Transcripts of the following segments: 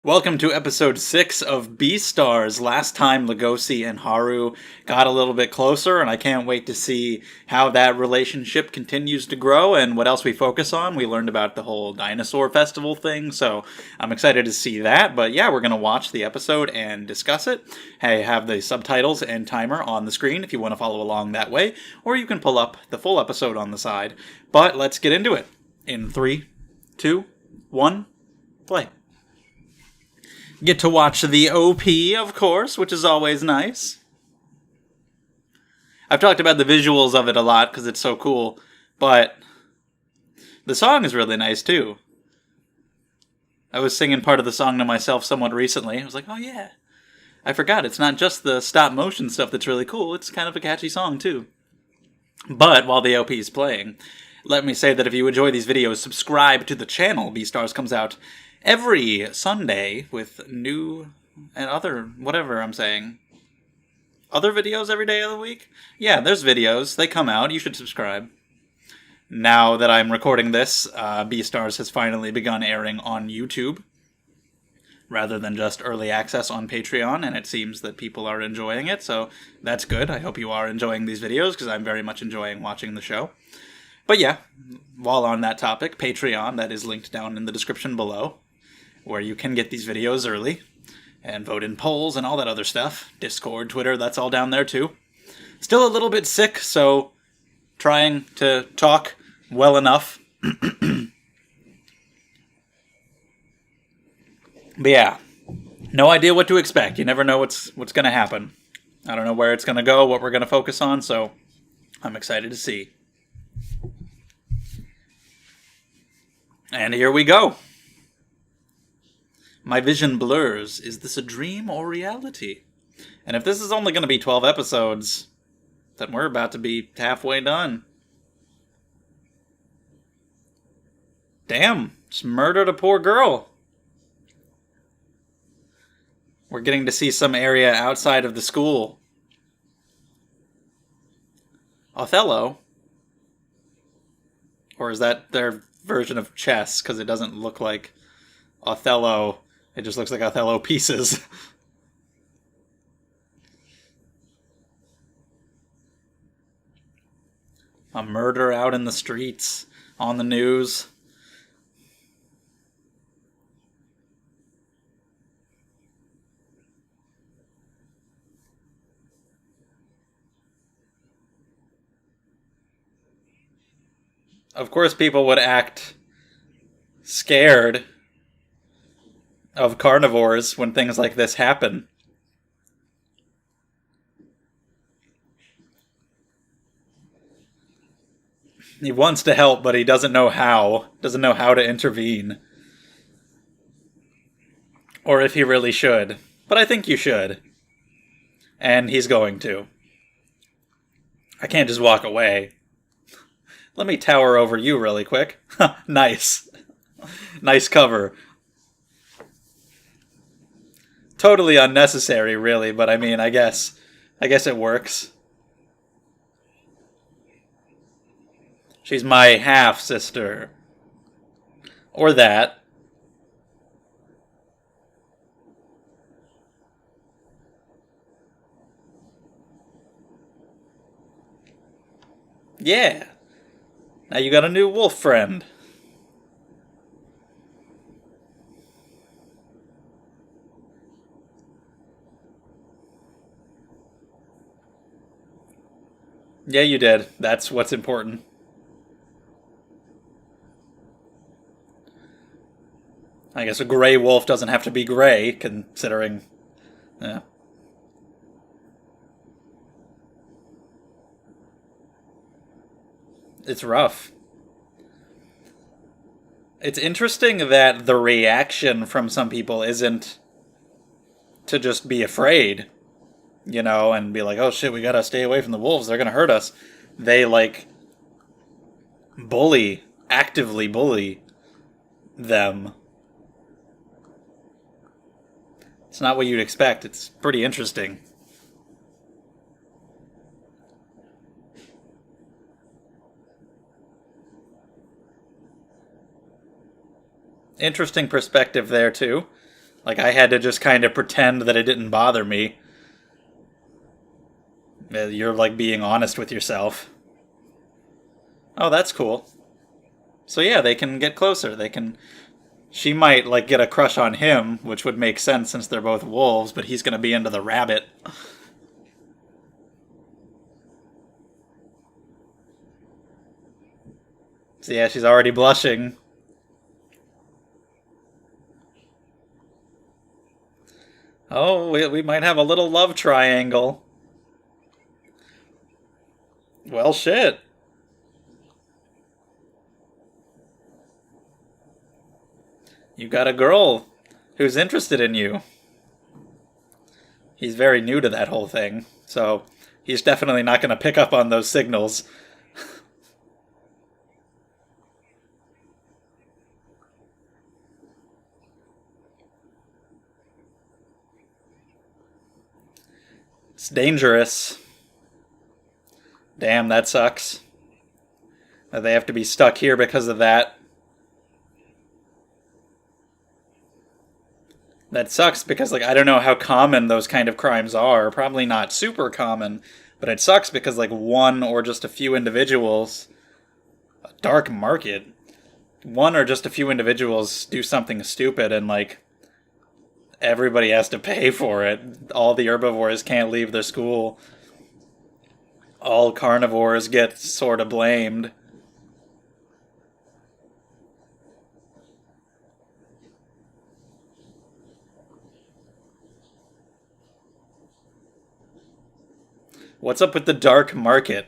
Welcome to episode 6 of Beastars. Last time Legosi and Haru got a little bit closer, and I can't wait to see how that relationship continues to grow and what else we focus on. We learned about the whole dinosaur festival thing, so I'm excited to see that. But yeah, we're going to watch the episode and discuss it. I have the subtitles and timer on the screen if you want to follow along that way, or you can pull up the full episode on the side. But let's get into it. In 3, 2, 1, play. Get to watch the OP, of course, which is always nice. I've talked about the visuals of it a lot because it's so cool, but the song is really nice too. I was singing part of the song to myself somewhat recently. I was like, oh yeah, I forgot it's not just the stop motion stuff that's really cool, it's kind of a catchy song too. But while the OP is playing, let me say that if you enjoy these videos, subscribe to the channel. Beastars comes out every Sunday with new and other, whatever I'm saying. Other videos every day of the week? Yeah, there's videos. They come out. You should subscribe. Now that I'm recording this, Beastars has finally begun airing on YouTube, rather than just early access on Patreon, and it seems that people are enjoying it, so that's good. I hope you are enjoying these videos, because I'm very much enjoying watching the show. But yeah, while on that topic, Patreon, that is linked down in the description below, where you can get these videos early, and vote in polls and all that other stuff. Discord, Twitter, that's all down there too. Still a little bit sick, so trying to talk well enough. But yeah, no idea what to expect. You never know what's going to happen. I don't know where it's going to go, what we're going to focus on, so I'm excited to see. And here we go. My vision blurs. Is this a dream or reality? And if this is only going to be 12 episodes, then we're about to be halfway done. Damn, just murdered a poor girl. We're getting to see some area outside of the school. Othello? Or is that their version of chess? Because it doesn't look like Othello. It just looks like Othello pieces. A murder out in the streets, on the news. Of course people would act scared of carnivores when things like this happen. He wants to help, but he doesn't know how. Doesn't know how to intervene. Or if he really should. But I think you should. And he's going to. I can't just walk away. Let me tower over you really quick. Nice. Nice cover. Totally unnecessary, really, but I mean, I guess it works. She's my half-sister. Or that. Yeah. Now you got a new wolf friend. Yeah, you did. That's what's important. I guess a gray wolf doesn't have to be gray, considering... Yeah. It's rough. It's interesting that the reaction from some people isn't to just be afraid, you know, and be like, oh shit, we gotta stay away from the wolves, they're gonna hurt us. They, like, actively bully them. It's not what you'd expect. It's pretty interesting. Interesting perspective there, too. Like, I had to just kind of pretend that it didn't bother me. You're, like, being honest with yourself. Oh, that's cool. So, yeah, they can get closer. They can... She might, like, get a crush on him, which would make sense since they're both wolves, but he's going to be into the rabbit. So, yeah, she's already blushing. Oh, we might have a little love triangle. Well, shit. You got a girl who's interested in you. He's very new to that whole thing, so he's definitely not going to pick up on those signals. It's dangerous. Damn, that sucks. That they have to be stuck here because of that. That sucks because, like, I don't know how common those kind of crimes are. Probably not super common, but it sucks because, like, one or just a few individuals, a dark market, one or just a few individuals do something stupid and, like, everybody has to pay for it. All the herbivores can't leave their school. All carnivores get sort of blamed. What's up with the dark market?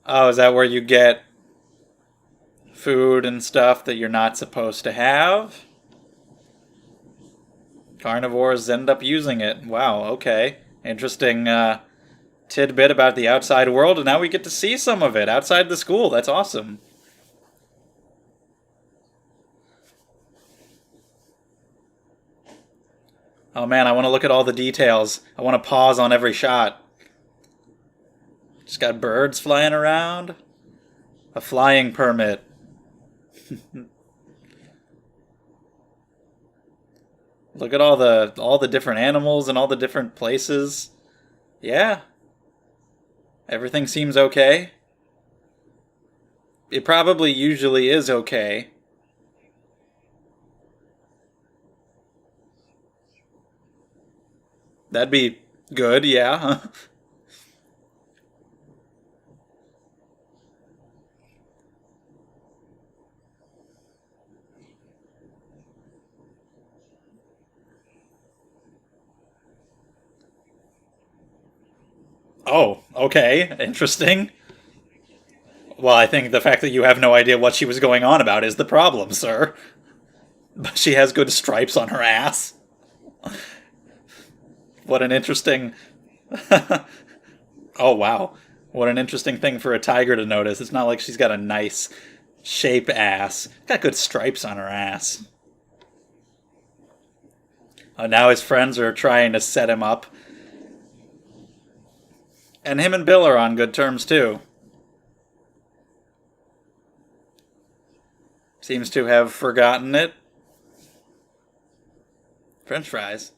Oh, is that where you get food and stuff that you're not supposed to have? Carnivores end up using it. Wow, okay. Interesting tidbit about the outside world, and now we get to see some of it outside the school. That's awesome. Oh man, I want to look at all the details. I want to pause on every shot. Just got birds flying around. A flying permit. Look at all the different animals and all the different places. Yeah, everything seems okay. It probably usually is okay. That'd be good, yeah. Oh, okay. Interesting. Well, I think the fact that you have no idea what she was going on about is the problem, sir. But she has good stripes on her ass. What an interesting. Oh, wow. What an interesting thing for a tiger to notice. It's not like she's got a nice shape ass. Got good stripes on her ass. Oh, now his friends are trying to set him up. And him and Bill are on good terms, too. Seems to have forgotten it. French fries.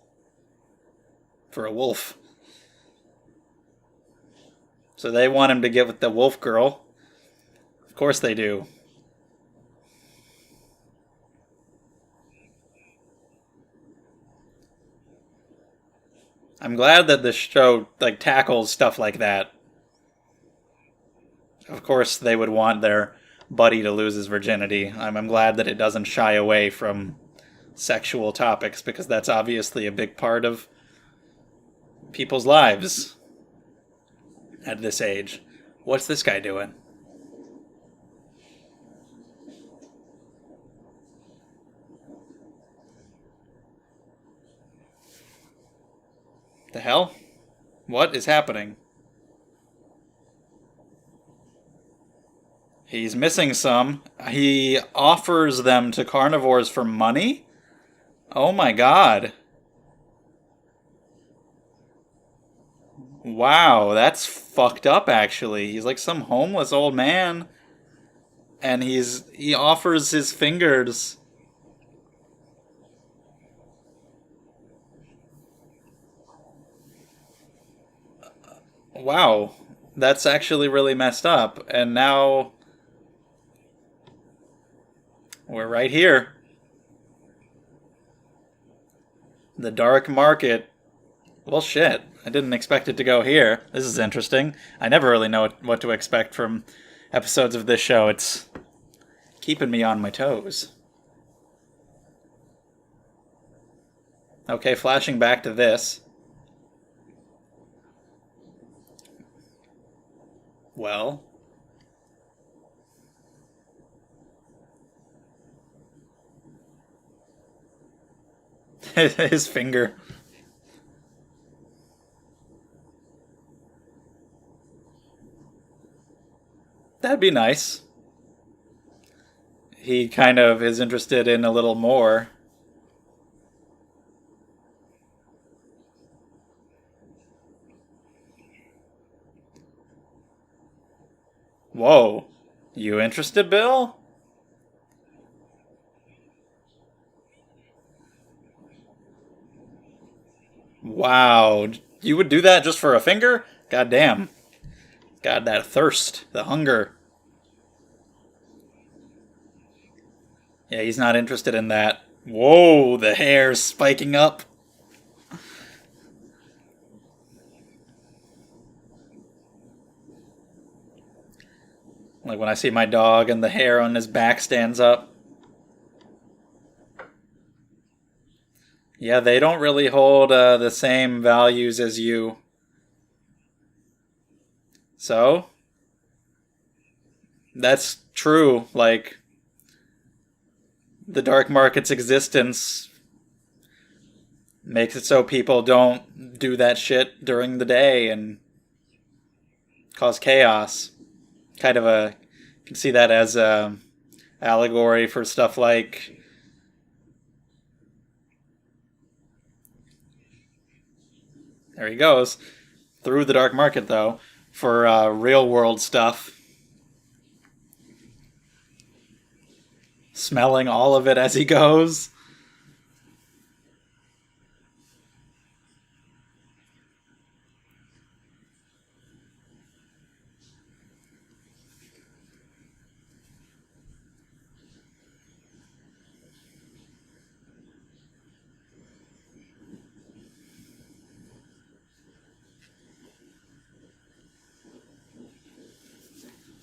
For a wolf. So they want him to get with the wolf girl. Of course they do. I'm glad that this show like tackles stuff like that. Of course they would want their buddy to lose his virginity. I'm glad that it doesn't shy away from sexual topics because that's obviously a big part of people's lives at this age. What's this guy doing? The hell? What is happening? He's missing some. He offers them to carnivores for money? Oh my god. Wow, that's fucked up actually. He's like some homeless old man. and he offers his fingers. Wow, that's actually really messed up. And now we're right here. The dark market. Well, shit. I didn't expect it to go here. This is interesting. I never really know what to expect from episodes of this show. It's keeping me on my toes. Okay, flashing back to this. Well. His finger. That'd be nice. He kind of is interested in a little more. Whoa. You interested, Bill? Wow. You would do that just for a finger? God damn. God, that thirst. The hunger. Yeah, he's not interested in that. Whoa, the hair's spiking up. Like when I see my dog and the hair on his back stands up. Yeah, they don't really hold the same values as you. So, that's true. Like, the dark market's existence makes it so people don't do that shit during the day and cause chaos. Kind of a, you can see that as a allegory for stuff like there he goes through the dark market though for real world stuff. Smelling all of it as he goes.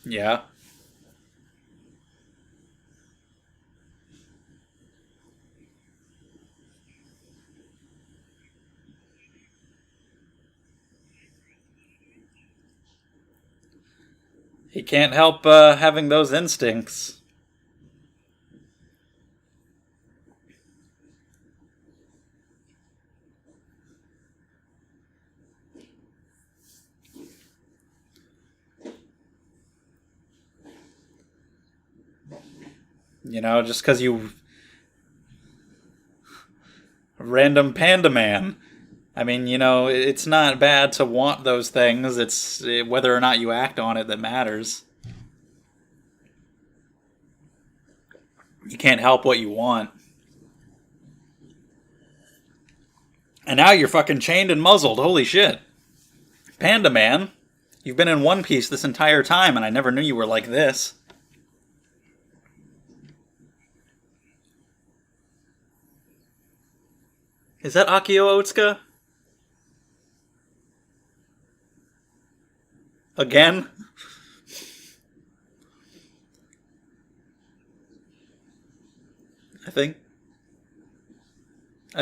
Yeah. He can't help having those instincts. You know, just because you... Random panda man. I mean, you know, it's not bad to want those things. It's whether or not you act on it that matters. You can't help what you want. And now you're fucking chained and muzzled. Holy shit. Panda man, you've been in one piece this entire time and I never knew you were like this. Is that Akio Otsuka? Again? I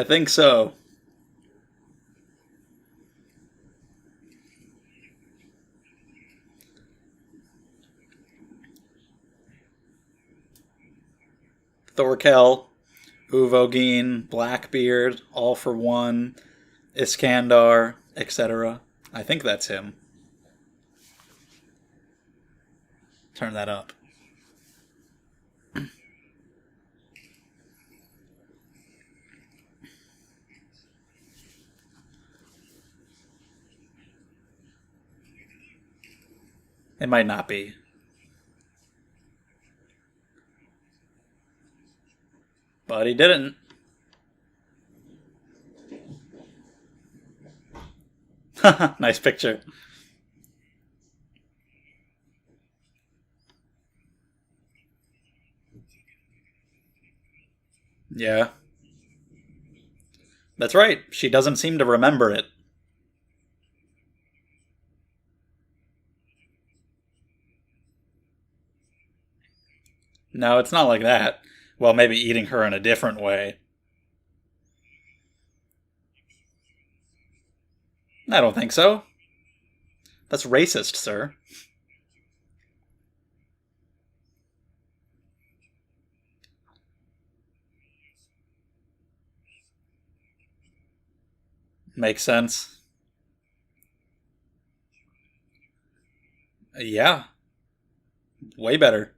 think so. Thorkel, Uvogin, Blackbeard, All for One, Iskandar, etc. I think that's him. Turn that up. It might not be. But he didn't. Nice picture. Yeah. That's right. She doesn't seem to remember it. No, it's not like that. Well, maybe eating her in a different way. I don't think so. That's racist, sir. Makes sense. Yeah, way better.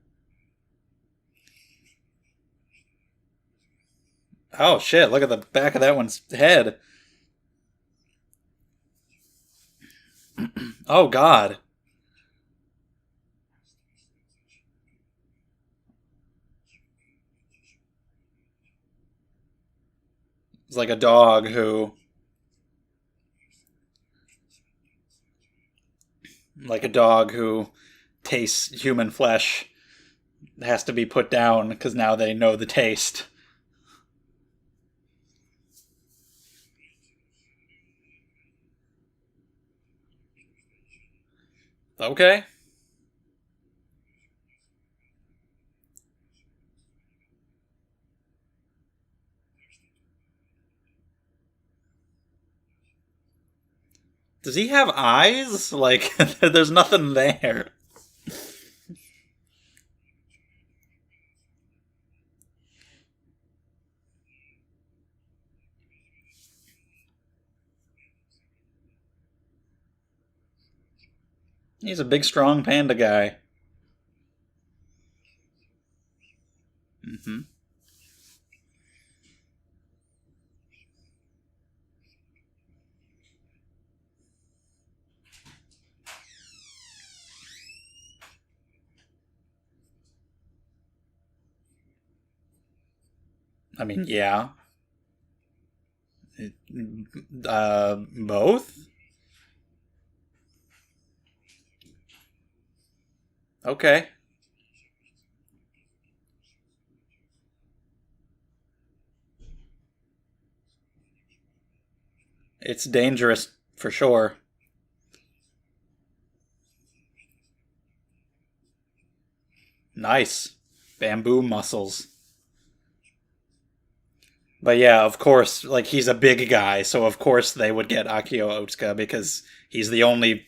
Oh shit, look at the back of that one's head. Oh god. It's like a dog who. Like a dog who tastes human flesh has to be put down because now they know the taste. Okay. Does he have eyes? Like, there's nothing there. He's a big, strong panda guy. Hmm. I mean, yeah. Both? Okay. It's dangerous for sure. Nice. Bamboo muscles. But yeah, of course, like he's a big guy, so of course they would get Akio Otsuka because he's the only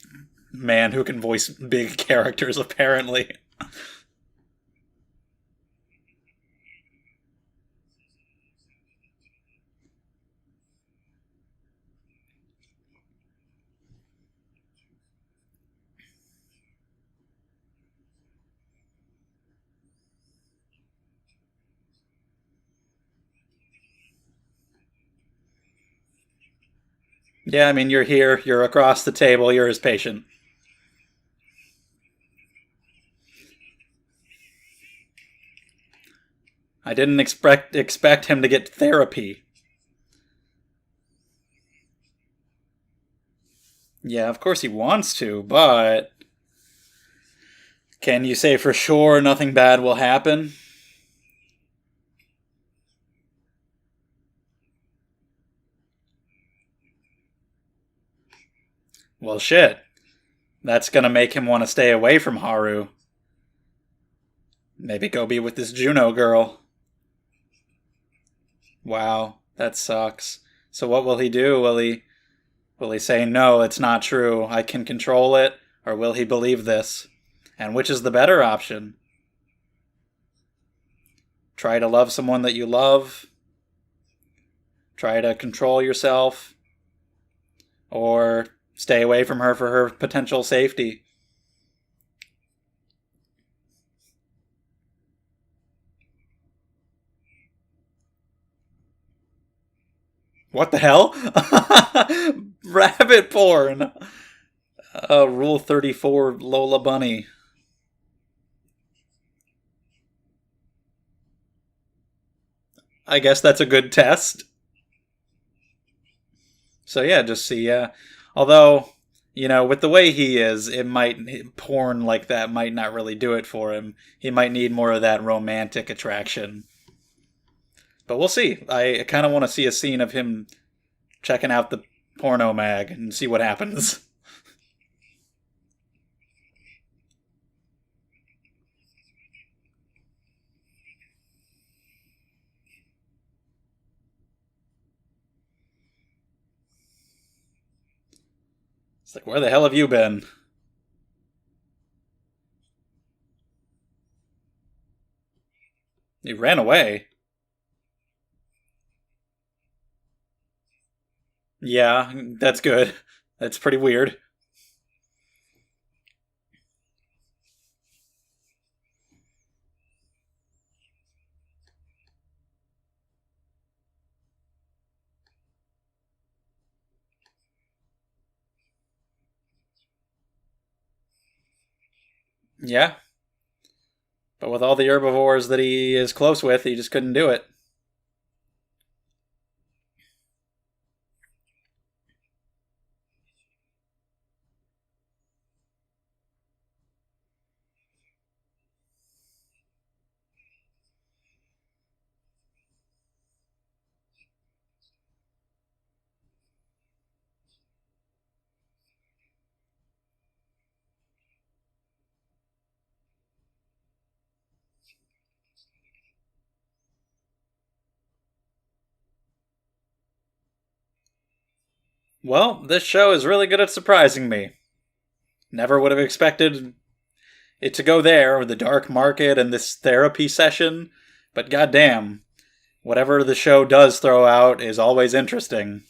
man who can voice big characters, apparently. Yeah, I mean, you're here, you're across the table, you're his patient. I didn't expect him to get therapy. Yeah, of course he wants to, but can you say for sure nothing bad will happen? Well, shit. That's gonna make him want to stay away from Haru. Maybe go be with this Juno girl. Wow, that sucks. So what will he do? Will he say no, it's not true, I can control it, or will he believe this? And which is the better option? Try to love someone that you love, try to control yourself, or stay away from her for her potential safety. What the hell? Rabbit porn. Rule 34 Lola Bunny. I guess that's a good test. So yeah, just see. Although, with the way he is, porn like that might not really do it for him. He might need more of that romantic attraction. But we'll see. I kind of want to see a scene of him checking out the porno mag and see what happens. It's like, where the hell have you been? You ran away. Yeah, that's good. That's pretty weird. Yeah, but with all the herbivores that he is close with, he just couldn't do it. Well, this show is really good at surprising me. Never would have expected it to go there, with the dark market and this therapy session, but goddamn, whatever the show does throw out is always interesting.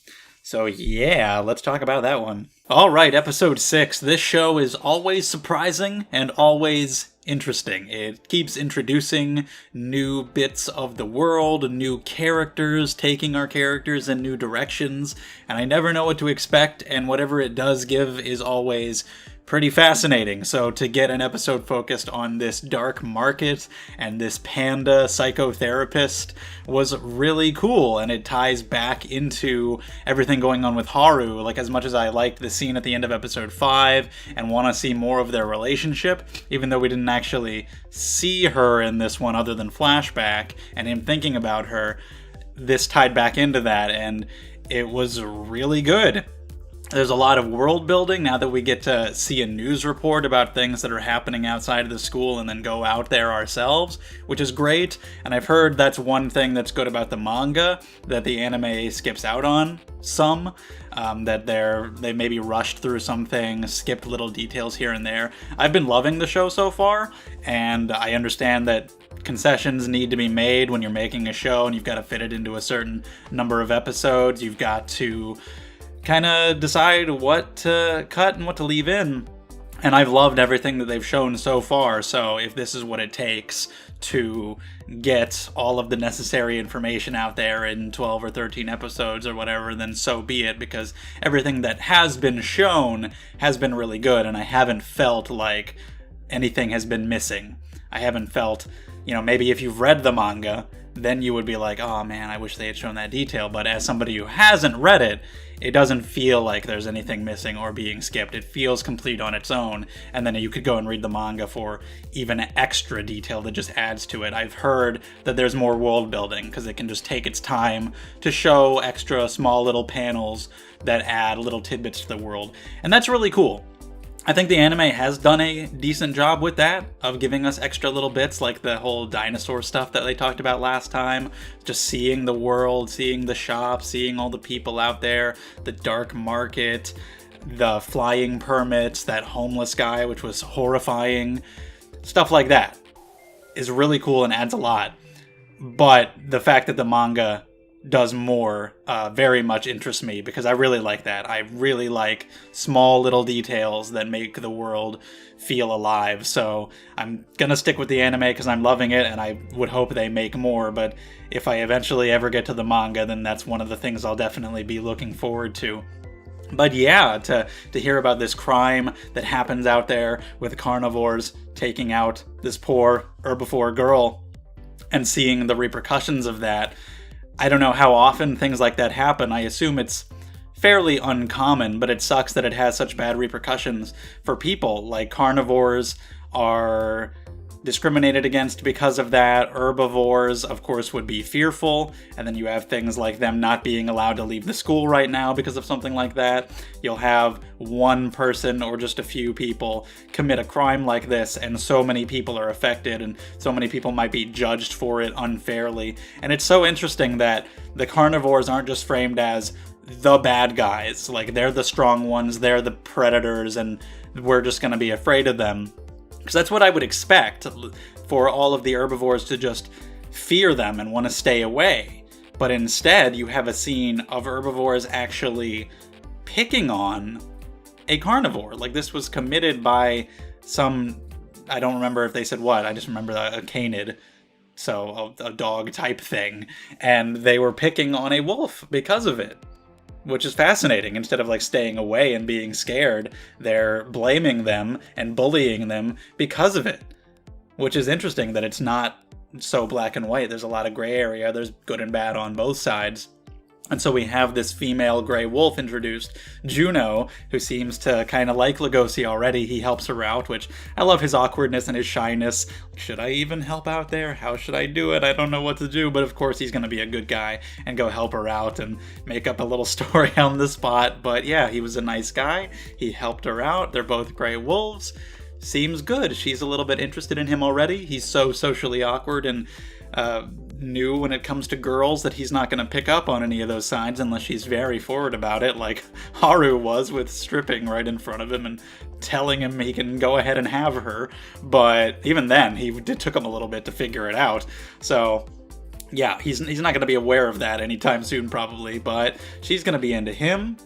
So yeah, let's talk about that one. All right, episode 6. This show is always surprising and always interesting. It keeps introducing new bits of the world, new characters, taking our characters in new directions, and I never know what to expect, and whatever it does give is always pretty fascinating. So to get an episode focused on this dark market and this panda psychotherapist was really cool, and it ties back into everything going on with Haru. Like, as much as I liked the scene at the end of episode 5 and want to see more of their relationship, even though we didn't actually see her in this one other than flashback and him thinking about her, this tied back into that, and it was really good. There's a lot of world building now that we get to see a news report about things that are happening outside of the school and then go out there ourselves, which is great. And I've heard that's one thing that's good about the manga that the anime skips out on some, that they maybe rushed through some things, skipped little details here and there. I've been loving the show so far, and I understand that concessions need to be made when you're making a show and you've got to fit it into a certain number of episodes. You've got to kind of decide what to cut and what to leave in. And I've loved everything that they've shown so far, so if this is what it takes to get all of the necessary information out there in 12 or 13 episodes or whatever, then so be it, because everything that has been shown has been really good, and I haven't felt like anything has been missing. I haven't felt, maybe if you've read the manga, then you would be like, oh man, I wish they had shown that detail. But as somebody who hasn't read it, it doesn't feel like there's anything missing or being skipped. It feels complete on its own, and then you could go and read the manga for even extra detail that just adds to it. I've heard that there's more world building because it can just take its time to show extra small little panels that add little tidbits to the world, and that's really cool. I think the anime has done a decent job with that, of giving us extra little bits, like the whole dinosaur stuff that they talked about last time. Just seeing the world, seeing the shop, seeing all the people out there, the dark market, the flying permits, that homeless guy, which was horrifying. Stuff like that is really cool and adds a lot. But the fact that the manga does more very much interests me, because I really like that. I really like small little details that make the world feel alive. So I'm gonna stick with the anime because I'm loving it, and I would hope they make more. But if I eventually ever get to the manga, then that's one of the things I'll definitely be looking forward to. But yeah, to hear about this crime that happens out there with carnivores taking out this poor herbivore girl and seeing the repercussions of that, I don't know how often things like that happen. I assume it's fairly uncommon, but it sucks that it has such bad repercussions for people. Like, carnivores are discriminated against because of that. Herbivores, of course, would be fearful. And then you have things like them not being allowed to leave the school right now because of something like that. You'll have one person or just a few people commit a crime like this, and so many people are affected, and so many people might be judged for it unfairly. And it's so interesting that the carnivores aren't just framed as the bad guys. Like, they're the strong ones, they're the predators, and we're just going to be afraid of them. Because that's what I would expect, for all of the herbivores to just fear them and want to stay away. But instead, you have a scene of herbivores actually picking on a carnivore. Like, this was committed by some, I don't remember if they said what, I just remember a canid, so a dog type thing. And they were picking on a wolf because of it. Which is fascinating. Instead of like staying away and being scared, they're blaming them and bullying them because of it. Which is interesting that it's not so black and white. There's a lot of gray area. There's good and bad on both sides. And so we have this female gray wolf introduced, Juno, who seems to kind of like Lugosi already. He helps her out, which I love his awkwardness and his shyness. Should I even help out there? How should I do it? I don't know what to do. But of course, he's going to be a good guy and go help her out and make up a little story on the spot. But yeah, he was a nice guy. He helped her out. They're both gray wolves. Seems good. She's a little bit interested in him already. He's so socially awkward and new when it comes to girls that he's not going to pick up on any of those signs unless she's very forward about it, like Haru was with stripping right in front of him and telling him he can go ahead and have her. But even then, it took him a little bit to figure it out. So yeah, he's not going to be aware of that anytime soon probably, but she's going to be into him.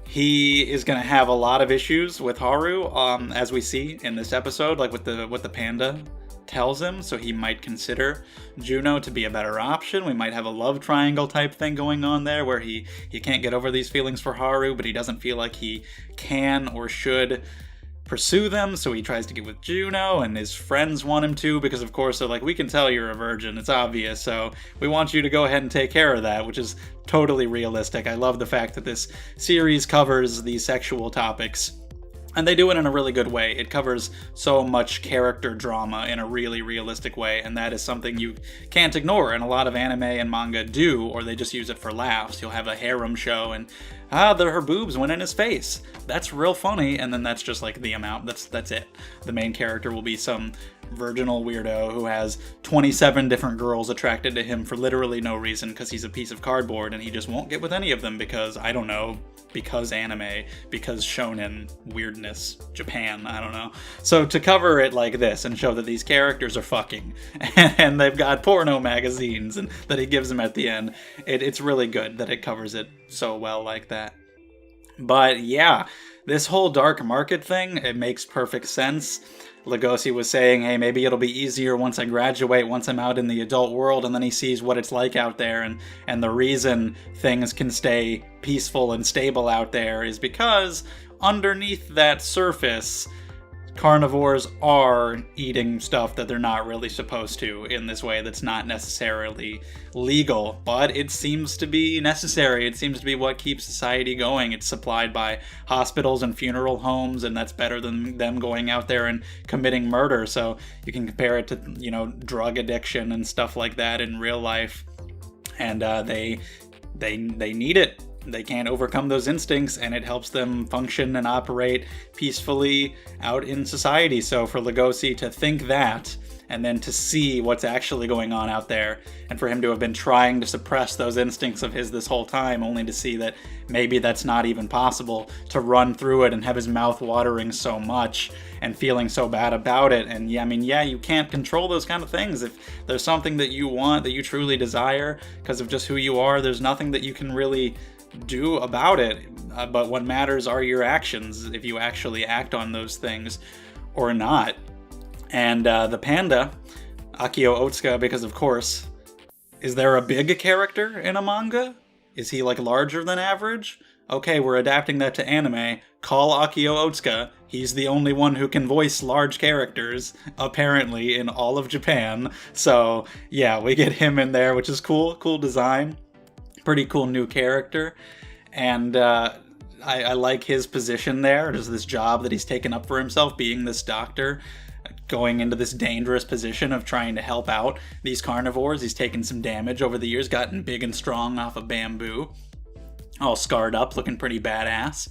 He is going to have a lot of issues with Haru, as we see in this episode, like what the panda tells him, so he might consider Juno to be a better option. We might have a love triangle type thing going on there, where he can't get over these feelings for Haru, but he doesn't feel like he can or should pursue them, so he tries to get with Juno, and his friends want him to, because of course they're like, we can tell you're a virgin, it's obvious, so we want you to go ahead and take care of that, which is totally realistic. I love the fact that this series covers these sexual topics, and they do it in a really good way. It covers so much character drama in a really realistic way, and that is something you can't ignore, and a lot of anime and manga do, or they just use it for laughs. You'll have a harem show, and her boobs went in his face. That's real funny, and then that's just like the amount. That's it. The main character will be some virginal weirdo who has 27 different girls attracted to him for literally no reason, because he's a piece of cardboard, and he just won't get with any of them because, I don't know, because anime, because shonen, weirdness, Japan, I don't know. So to cover it like this and show that these characters are fucking and they've got porno magazines and that he gives them at the end, it's really good that it covers it so well like that. But yeah, this whole dark market thing, it makes perfect sense. Lugosi was saying, hey, maybe it'll be easier once I graduate, once I'm out in the adult world, and then he sees what it's like out there, and the reason things can stay peaceful and stable out there is because underneath that surface, carnivores are eating stuff that they're not really supposed to in this way that's not necessarily legal, but it seems to be necessary. It seems to be what keeps society going. It's supplied by hospitals and funeral homes, and that's better than them going out there and committing murder. So you can compare it to, drug addiction and stuff like that in real life, and they need it. They can't overcome those instincts, and it helps them function and operate peacefully out in society. So for Lugosi to think that, and then to see what's actually going on out there, and for him to have been trying to suppress those instincts of his this whole time, only to see that maybe that's not even possible, to run through it and have his mouth watering so much and feeling so bad about it. And you can't control those kind of things. If there's something that you want, that you truly desire, because of just who you are, there's nothing that you can really do about it. But what matters are your actions, if you actually act on those things or not. And the panda, Akio Otsuka, because of course, is there a big character in a manga? Is he like larger than average? Okay, we're adapting that to anime. Call Akio Otsuka. He's the only one who can voice large characters, apparently, in all of Japan. So yeah, we get him in there, which is cool. Cool design. Pretty cool new character. And I like his position there. There's this job that he's taken up for himself, being this doctor, going into this dangerous position of trying to help out these carnivores. He's taken some damage over the years, gotten big and strong off of bamboo, all scarred up, looking pretty badass.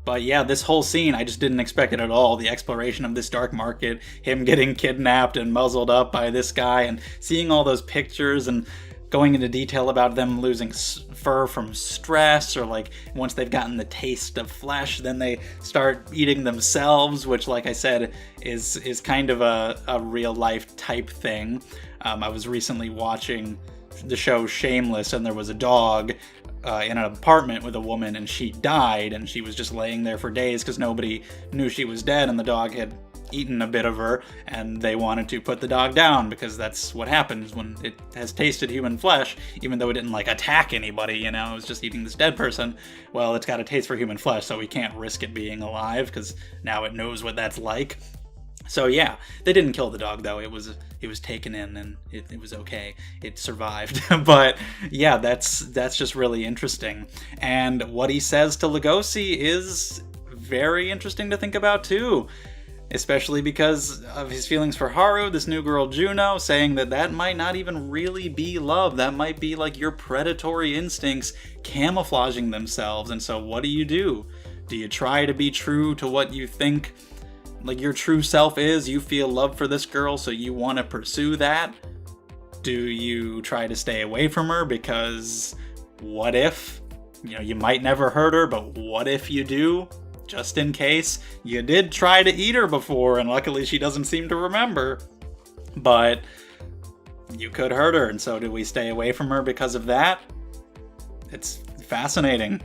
But yeah, this whole scene, I just didn't expect it at all. The exploration of this dark market, him getting kidnapped and muzzled up by this guy, and seeing all those pictures and going into detail about them losing fur from stress, or like once they've gotten the taste of flesh, then they start eating themselves, which, like I said, is kind of a real life type thing. I was recently watching the show Shameless, and there was a dog in an apartment with a woman, and she died, and she was just laying there for days because nobody knew she was dead, and the dog had eaten a bit of her, and they wanted to put the dog down because that's what happens when it has tasted human flesh, even though it didn't like attack anybody, it was just eating this dead person. Well, it's got a taste for human flesh, so we can't risk it being alive because now it knows what that's like. So yeah, they didn't kill the dog though. It was taken in, and it was okay. It survived. But yeah, that's just really interesting. And what he says to Lugosi is very interesting to think about too. Especially because of his feelings for Haru, this new girl Juno, saying that might not even really be love. That might be like your predatory instincts camouflaging themselves. And so what do? Do you try to be true to what you think like your true self is? You feel love for this girl, so you want to pursue that? Do you try to stay away from her because what if? You might never hurt her, but what if you do? Just in case. You did try to eat her before, and luckily she doesn't seem to remember. But you could hurt her, and so do we stay away from her because of that? It's fascinating.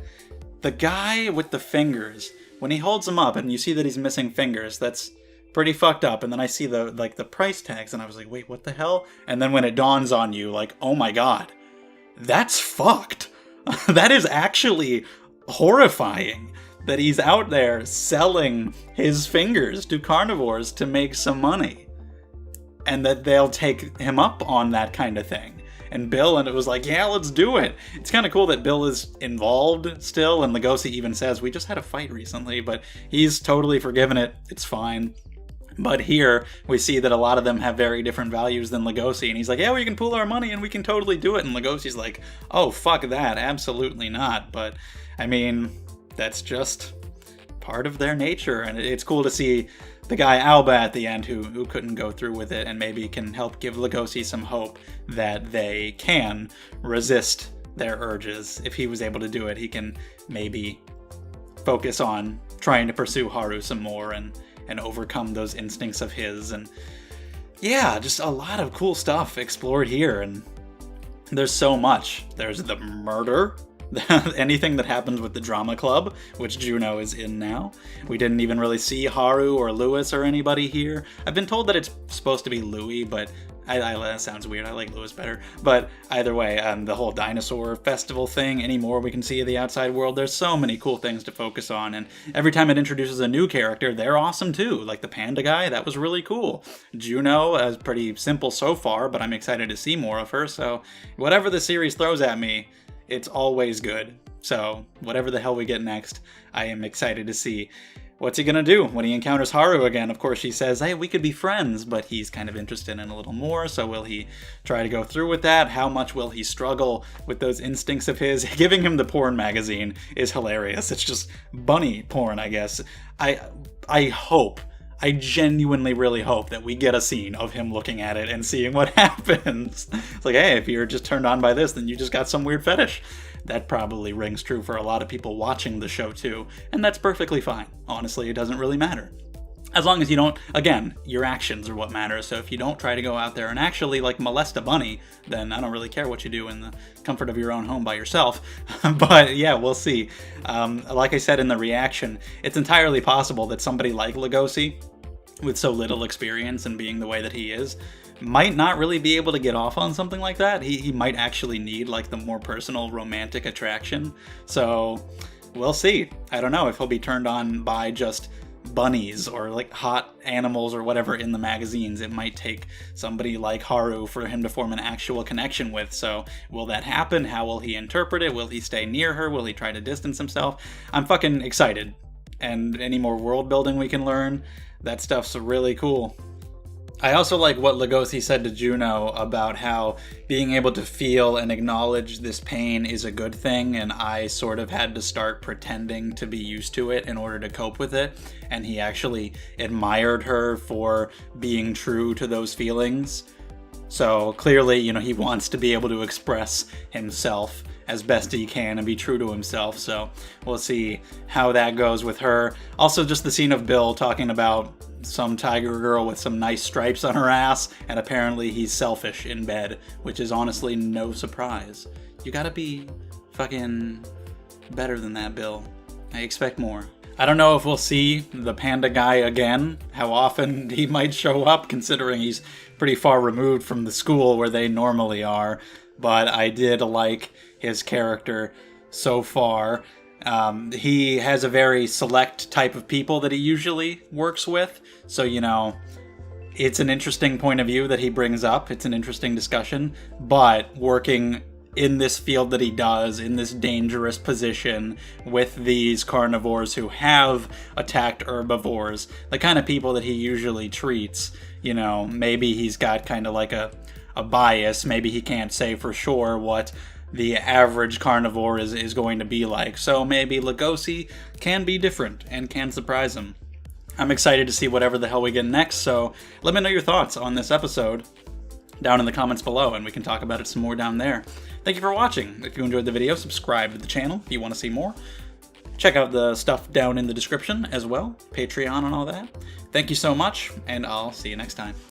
The guy with the fingers, when he holds them up and you see that he's missing fingers, that's pretty fucked up. And then I see the price tags, and I was like, wait, what the hell? And then when it dawns on you, like, oh my god, that's fucked. That is actually horrifying. That he's out there selling his fingers to carnivores to make some money. And that they'll take him up on that kind of thing. And it was like, yeah, let's do it. It's kind of cool that Bill is involved still, and Lugosi even says, we just had a fight recently, but he's totally forgiven it. It's fine. But here, we see that a lot of them have very different values than Lugosi, and he's like, yeah, we can pool our money and we can totally do it. And Lugosi's like, oh, fuck that, absolutely not. But, I mean, that's just part of their nature, and it's cool to see the guy Alba at the end who couldn't go through with it, and maybe can help give Lugosi some hope that they can resist their urges. If he was able to do it, he can maybe focus on trying to pursue Haru some more and overcome those instincts of his. And yeah, just a lot of cool stuff explored here, and there's so much. There's the murder. Anything that happens with the drama club, which Juno is in now. We didn't even really see Haru or Lewis or anybody here. I've been told that it's supposed to be Louis, but that sounds weird. I like Lewis better. But either way, the whole dinosaur festival thing, any more we can see of the outside world, there's so many cool things to focus on. And every time it introduces a new character, they're awesome too. Like the panda guy, that was really cool. Juno is pretty simple so far, but I'm excited to see more of her. So whatever the series throws at me, it's always good. So whatever the hell we get next, I am excited to see. What's he gonna do when he encounters Haru again? Of course, she says, hey, we could be friends, but he's kind of interested in a little more, so will he try to go through with that? How much will he struggle with those instincts of his? Giving him the porn magazine is hilarious. It's just bunny porn, I guess. I genuinely really hope that we get a scene of him looking at it and seeing what happens. It's like, hey, if you're just turned on by this, then you just got some weird fetish. That probably rings true for a lot of people watching the show too, and that's perfectly fine. Honestly, it doesn't really matter. As long as you don't, again, your actions are what matters, so if you don't try to go out there and actually, molest a bunny, then I don't really care what you do in the comfort of your own home by yourself. But yeah, we'll see. Like I said in the reaction, it's entirely possible that somebody like Lugosi, with so little experience and being the way that he is, might not really be able to get off on something like that. He might actually need, the more personal romantic attraction. So, we'll see. I don't know if he'll be turned on by just bunnies or like hot animals or whatever in the magazines. It might take somebody like Haru for him to form an actual connection with. So will that happen? How will he interpret it? Will he stay near her? Will he try to distance himself? I'm fucking excited. And any more world building we can learn, that stuff's really cool. I also like what Lugosi said to Juno about how being able to feel and acknowledge this pain is a good thing, and I sort of had to start pretending to be used to it in order to cope with it, and he actually admired her for being true to those feelings. So clearly, he wants to be able to express himself as best he can and be true to himself, so we'll see how that goes with her. Also, just the scene of Bill talking about some tiger girl with some nice stripes on her ass, and apparently he's selfish in bed, which is honestly no surprise. You gotta be fucking better than that, Bill. I expect more. I don't know if we'll see the panda guy again, how often he might show up, considering he's pretty far removed from the school where they normally are, but I did like his character so far. He has a very select type of people that he usually works with, so, it's an interesting point of view that he brings up. It's an interesting discussion, but working in this field that he does, in this dangerous position with these carnivores who have attacked herbivores, the kind of people that he usually treats, maybe he's got kind of like a bias. Maybe he can't say for sure what the average carnivore is going to be like. So maybe Lugosi can be different and can surprise him. I'm excited to see whatever the hell we get next, so let me know your thoughts on this episode down in the comments below, and we can talk about it some more down there. Thank you for watching. If you enjoyed the video, subscribe to the channel if you want to see more. Check out the stuff down in the description as well, Patreon and all that. Thank you so much, and I'll see you next time.